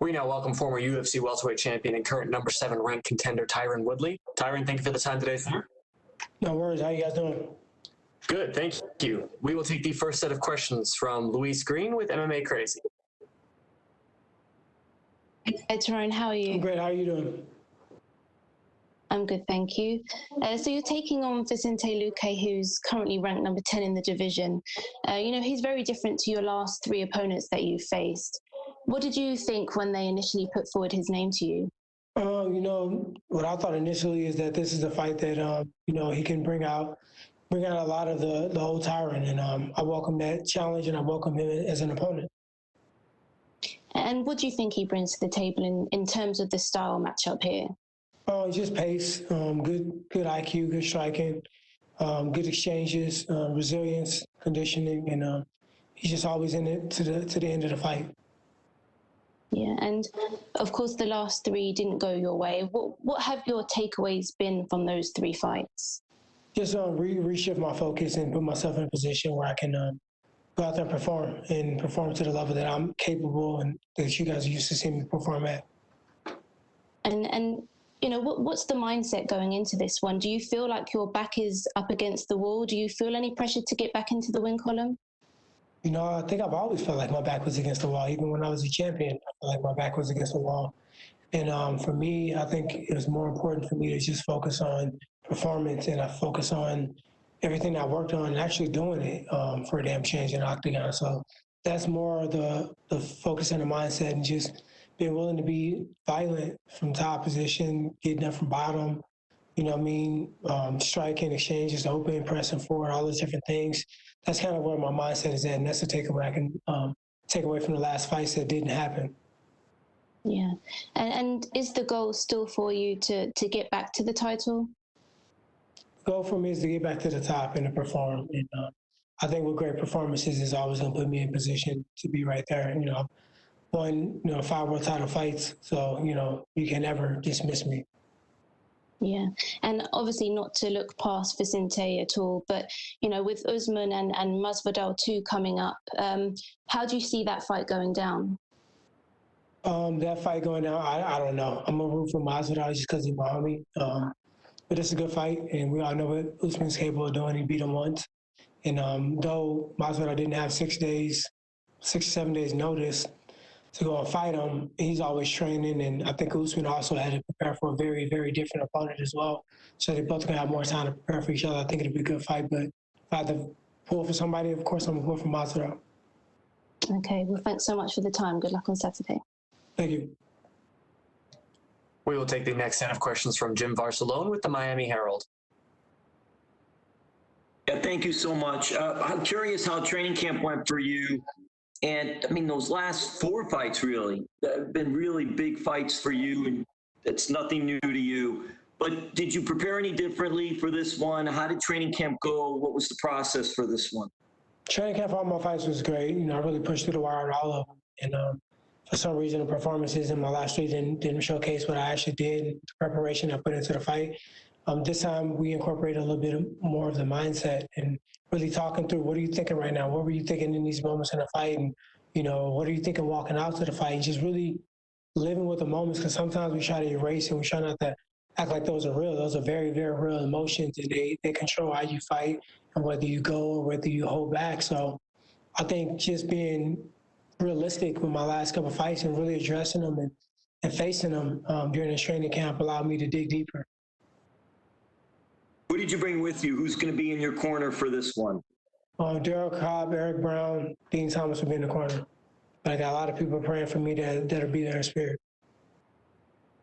We now welcome former UFC welterweight champion and current number 7 ranked contender Tyron Woodley. Tyron, thank you for the time today, sir. No worries. How you guys doing? Good, thank you. We will take the first set of questions from Luis Green with MMA Crazy. Hey, Tyron, how are you? I'm great. How are you doing? I'm good, thank you. So you're taking on Vicente Luque, who's currently ranked number 10 in the division. He's very different to your last 3 opponents that you faced. What did you think when they initially put forward his name to you? What I thought initially is that this is a fight that, he can bring out a lot of the old Tyron, and I welcome that challenge, and I welcome him as an opponent. And what do you think he brings to the table in terms of the style matchup here? Just pace, good IQ, good striking, good exchanges, resilience, conditioning, and he's just always in it to the end of the fight. Yeah, and of course the last 3 didn't go your way. What have your takeaways been from those 3 fights? Just reshift my focus and put myself in a position where I can go out there and perform to the level that I'm capable and that you guys are used to seeing me perform at. And what's the mindset going into this one? Do you feel like your back is up against the wall? Do you feel any pressure to get back into the win column? I think I've always felt like my back was against the wall. Even when I was a champion, I felt like my back was against the wall. And for me, I think it was more important for me to just focus on performance, and I focus on everything I worked on and actually doing it for a damn change in the octagon. So that's more the focus and the mindset, and just being willing to be violent from top position, getting up from bottom, striking, exchanges, open, pressing forward, all those different things. That's kind of where my mindset is at, and that's the takeaway I can take away from the last fights that didn't happen. Yeah, and is the goal still for you to get back to the title? The goal for me is to get back to the top and to perform. And I think with great performances is always going to put me in position to be right there. I've won 5 world title fights, so you can never dismiss me. Yeah, and obviously not to look past Vicente at all, but with Usman and Masvidal 2 coming up, how do you see that fight going down? That fight going down, I don't know. I'm gonna root for Masvidal just because he's my homie. But it's a good fight, and we all know what Usman's capable of doing. He beat him once, and though Masvidal didn't have 6 or 7 days notice to go and fight him, he's always training, and I think Usman also had to prepare for a very, very different opponent as well. So they both gonna have more time to prepare for each other. I think it'll be a good fight, but if I had to pull for somebody, of course I'm gonna pull for Masvidal. Okay, well, thanks so much for the time. Good luck on Saturday. Thank you. We will take the next set of questions from Jim Barcelone with the Miami Herald. Yeah, thank you so much. I'm curious how training camp went for you. And I mean, those last 4 fights really have been really big fights for you, and it's nothing new to you. But did you prepare any differently for this one? How did training camp go? What was the process for this one? Training camp for all my fights was great. I really pushed through the wire on all of them. And for some reason, the performances in my last 3 didn't showcase what I actually did, the preparation I put into the fight. This time, we incorporated a little bit more of the mindset and really talking through, what are you thinking right now? What were you thinking in these moments in the fight? And, what are you thinking walking out to the fight? And just really living with the moments, because sometimes we try to erase and we try not to act like those are real. Those are very, very real emotions, and they control how you fight and whether you go or whether you hold back. So I think just being realistic with my last couple of fights and really addressing them and facing them during this training camp allowed me to dig deeper. Who did you bring with you? Who's going to be in your corner for this one? Daryl Cobb, Eric Brown, Dean Thomas will be in the corner. But I got a lot of people praying for me that'll be there in spirit.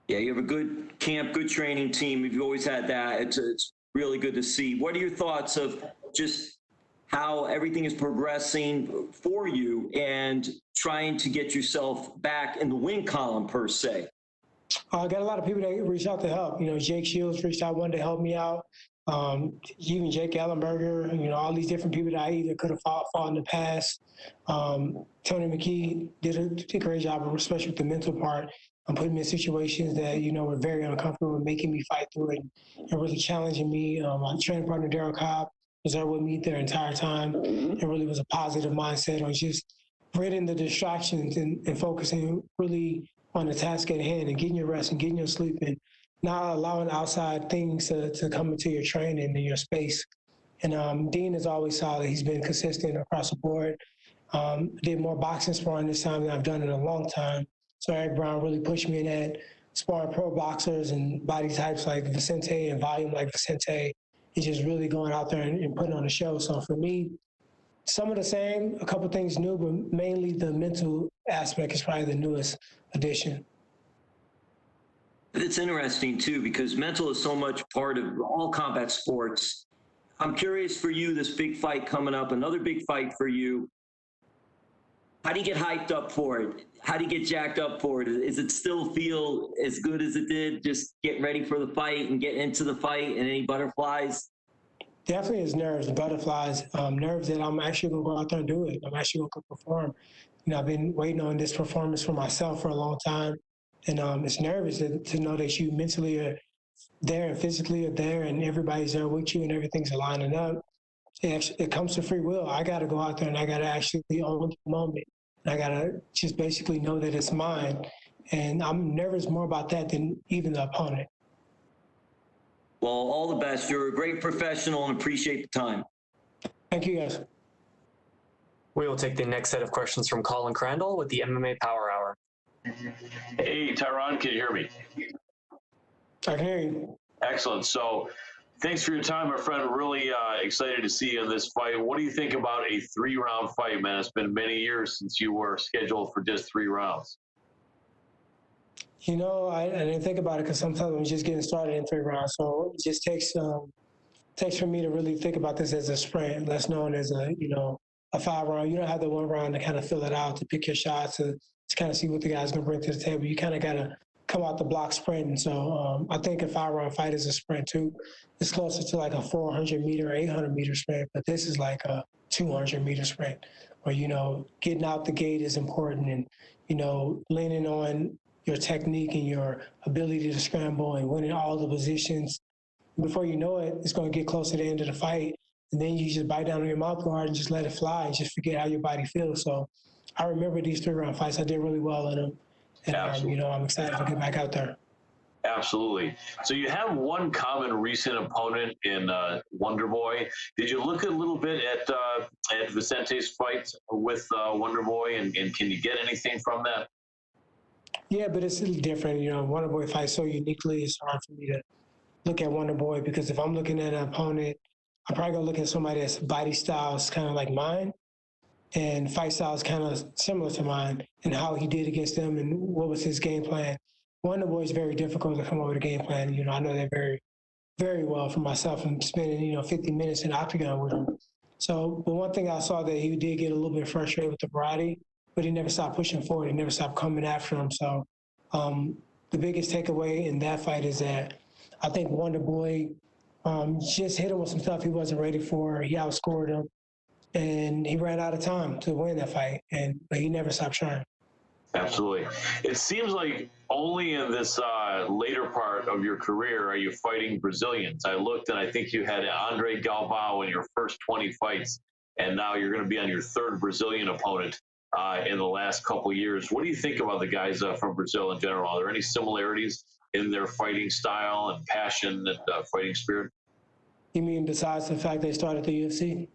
Yeah, you have a good camp, good training team. You've always had that. It's really good to see. What are your thoughts of just how everything is progressing for you and trying to get yourself back in the win column, per se? I got a lot of people that reached out to help. Jake Shields reached out, wanted to help me out. Even Jake Ellenberger, all these different people that I either could have fought in the past. Tony McKee did a great job, especially with the mental part, putting me in situations that, were very uncomfortable and making me fight through it and really challenging me. My training partner, Daryl Cobb, was there with me their entire time. It really was a positive mindset on just ridding the distractions and focusing really on the task at hand and getting your rest and getting your sleep and not allowing outside things to come into your training and your space. And Dean is always solid. He's been consistent across the board. Did more boxing sparring this time than I've done in a long time. So Eric Brown really pushed me in that, sparring pro boxers and body types like Vicente and volume like Vicente. He's just really going out there and putting on a show. So for me, some of the same, a couple things new, but mainly the mental aspect is probably the newest addition. It's interesting too, because mental is so much part of all combat sports. I'm curious for you, this big fight coming up, another big fight for you. How do you get hyped up for it? How do you get jacked up for it? Is it still feel as good as it did? Just getting ready for the fight and getting into the fight, and any butterflies? Definitely is nerves, butterflies, nerves that I'm actually going to go out there and do it. I'm actually going to perform. You know, I've been waiting on this performance for myself for a long time. And it's nervous to know that you mentally are there and physically are there and everybody's there with you and everything's lining up. It comes to free will. I got to go out there and I got to actually own the moment. I got to just basically know that it's mine. And I'm nervous more about that than even the opponent. Well, all the best. You're a great professional and appreciate the time. Thank you, guys. We will take the next set of questions from Colin Crandall with the MMA Power Hour. Hey, Tyron, can you hear me? I can hear you. Excellent. So thanks for your time, my friend. Really excited to see you in this fight. What do you think about a 3-round fight, man? It's been many years since you were scheduled for just 3 rounds. You know, I didn't think about it because sometimes I'm just getting started in 3 rounds. So it just takes for me to really think about this as a sprint, less known as a 5-round. You don't have the 1 round to kind of fill it out, to pick your shots, to kind of see what the guy's going to bring to the table. You kind of got to come out the block sprinting. So I think a 5-round fight is a sprint too. It's closer to like a 400-meter, 800-meter sprint, but this is like a 200-meter sprint where, getting out the gate is important and, leaning on your technique and your ability to scramble and winning all the positions. Before you know it, it's going to get close to the end of the fight. And then you just bite down on your mouth guard and just let it fly and just forget how your body feels. So I remember these 3-round fights. I did really well in them. And, I'm excited to get back out there. Absolutely. So you have one common recent opponent in Wonder Boy. Did you look a little bit at Vicente's fight with Wonder Boy, and can you get anything from that? Yeah, but it's a little different. Wonder Boy fights so uniquely. It's hard for me to look at Wonder Boy because if I'm looking at an opponent, I'm probably going to look at somebody that's body style is kind of like mine and fight style is kind of similar to mine and how he did against them and what was his game plan. Wonder Boy is very difficult to come up with a game plan. I know that very, very well for myself and spending, 50 minutes in the octagon with him. So, but one thing I saw that he did get a little bit frustrated with the variety, but he never stopped pushing forward. He never stopped coming after him. So the biggest takeaway in that fight is that I think Wonder Boy just hit him with some stuff he wasn't ready for. He outscored him, and he ran out of time to win that fight, but he never stopped trying. Absolutely. It seems like only in this later part of your career are you fighting Brazilians. I looked, and I think you had Andre Galvao in your first 20 fights, and now you're going to be on your 3rd Brazilian opponent in the last couple years. What do you think about the guys from Brazil in general? Are there any similarities in their fighting style and passion and fighting spirit? You mean besides the fact they started the UFC?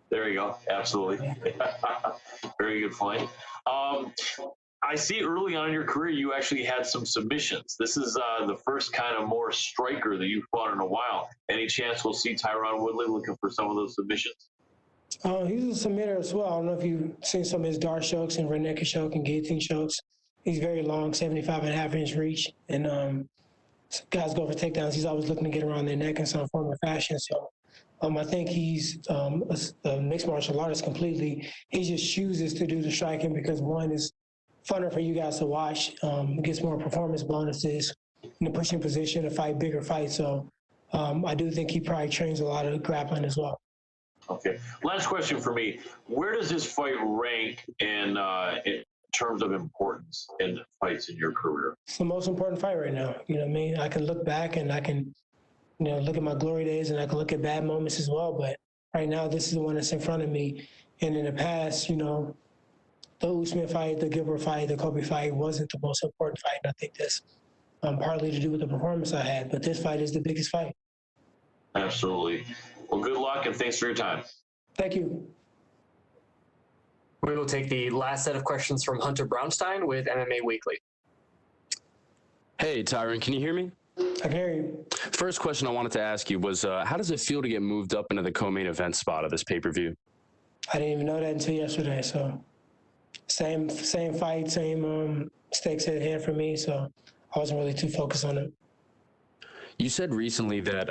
There you go. Absolutely. Very good point. I see early on in your career, you actually had some submissions. This is the first kind of more striker that you've fought in a while. Any chance we'll see Tyron Woodley looking for some of those submissions? He's a submitter as well. I don't know if you've seen some of his dart strokes and rear naked choke and guillotine strokes. He's very long, 75.5-inch reach. And guys go for takedowns. He's always looking to get around their neck in some form or fashion. So I think he's a mixed martial artist completely. He just chooses to do the striking because one is funner for you guys to watch. It gets more performance bonuses in the pushing position to fight bigger fights. So I do think he probably trains a lot of grappling as well. Okay. Last question for me. Where does this fight rank in terms of importance in fights in your career? It's the most important fight right now. You know what I mean? I can look back and I can, look at my glory days and I can look at bad moments as well. But right now, this is the one that's in front of me. And in the past, Usman fight, the Gilbert fight, the Kobe fight wasn't the most important fight. And I think that's partly to do with the performance I had. But this fight is the biggest fight. Absolutely. Well, good luck and thanks for your time. Thank you. We will take the last set of questions from Hunter Brownstein with MMA Weekly. Hey, Tyron, can you hear me? I can hear you. First question I wanted to ask you was, how does it feel to get moved up into the co-main event spot of this pay-per-view? I didn't even know that until yesterday. So same fight, same stakes at hand for me. So I wasn't really too focused on it. You said recently that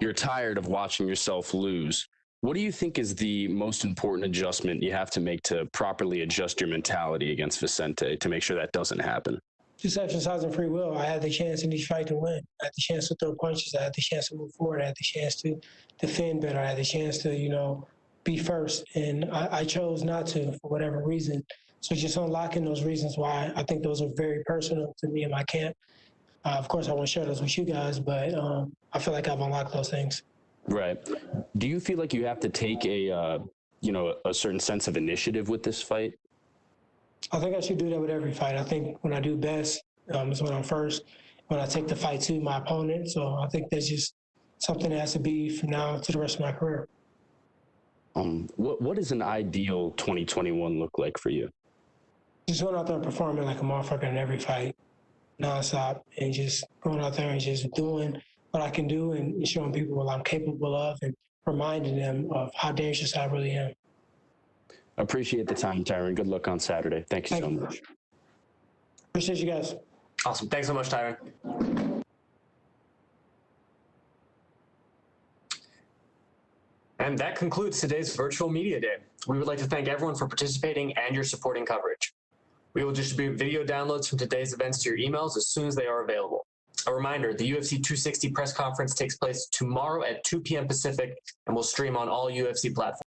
you're tired of watching yourself lose. What do you think is the most important adjustment you have to make to properly adjust your mentality against Vicente to make sure that doesn't happen? Just exercising free will. I had the chance in each fight to win. I had the chance to throw punches. I had the chance to move forward. I had the chance to defend better. I had the chance to, be first. And I chose not to for whatever reason. So just unlocking those reasons why, I think those are very personal to me and my camp. Of course, I want to share those with you guys, but I feel like I've unlocked those things. Right. Do you feel like you have to take a certain sense of initiative with this fight? I think I should do that with every fight. I think when I do best is when I'm first, when I take the fight to my opponent. So I think that's just something that has to be from now to the rest of my career. What does an ideal 2021 look like for you? Just going out there and performing like a motherfucker in every fight, nonstop, and just going out there and just doing what I can do and showing people what I'm capable of and reminding them of how dangerous I really am. Appreciate the time, Tyron. Good luck on Saturday. Thank you so much. Appreciate you guys. Awesome. Thanks so much, Tyron. And that concludes today's virtual media day. We would like to thank everyone for participating and your supporting coverage. We will distribute video downloads from today's events to your emails as soon as they are available. A reminder, the UFC 260 press conference takes place tomorrow at 2 p.m. Pacific and will stream on all UFC platforms.